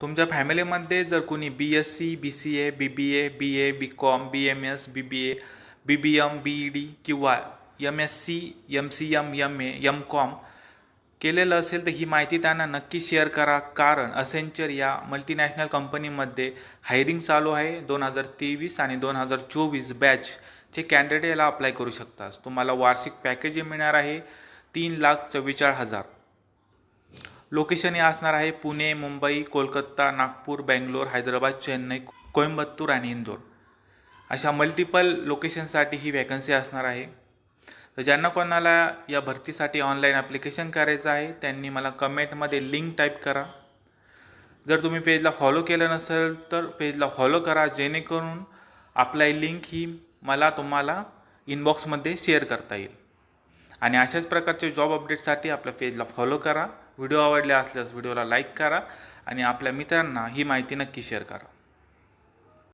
तुमच्या फॅमिलीमध्ये जर कोणी BSc BCA BBA BA BCom BMS BBA BBM BEd किंवा MSc MCM MA MCom केलेलं असेल तर ही माहिती त्यांना नक्की शेअर करा, कारण असेंचर या मल्टीनॅशनल कंपनीमध्ये हायरिंग चालू आहे. 2023 आणि 2024 बॅचचे कॅन्डिडेट याला अप्लाय करू शकतात. तुम्हाला वार्षिक पॅकेज मिळणार आहे 3,44,000. लोकेशन हे असणार आहे पुणे, मुंबई, कोलकाता, नागपूर, बेंगलोर, हैदराबाद, चेन्नई, कोइंबतूर आणि इंदोर अशा मल्टिपल लोकेशनसाठी ही वॅकन्सी असणार आहे. तर ज्यांना कोणाला या भरतीसाठी ऑनलाईन ॲप्लिकेशन करायचं आहे त्यांनी मला कमेंटमध्ये लिंक टाईप करा. जर तुम्ही पेजला फॉलो केलं नसेल तर पेजला फॉलो करा, जेणेकरून अप्लाय लिंक ही तुम्हाला इनबॉक्समध्ये शेअर करता येईल. आणि अशाच प्रकारचे जॉब अपडेटसाठी आपल्या पेजला फॉलो करा. व्हिडिओ आवडले असल्यास व्हिडिओला लाईक करा आणि आपल्या मित्रांना ही माहिती नक्की शेअर करा.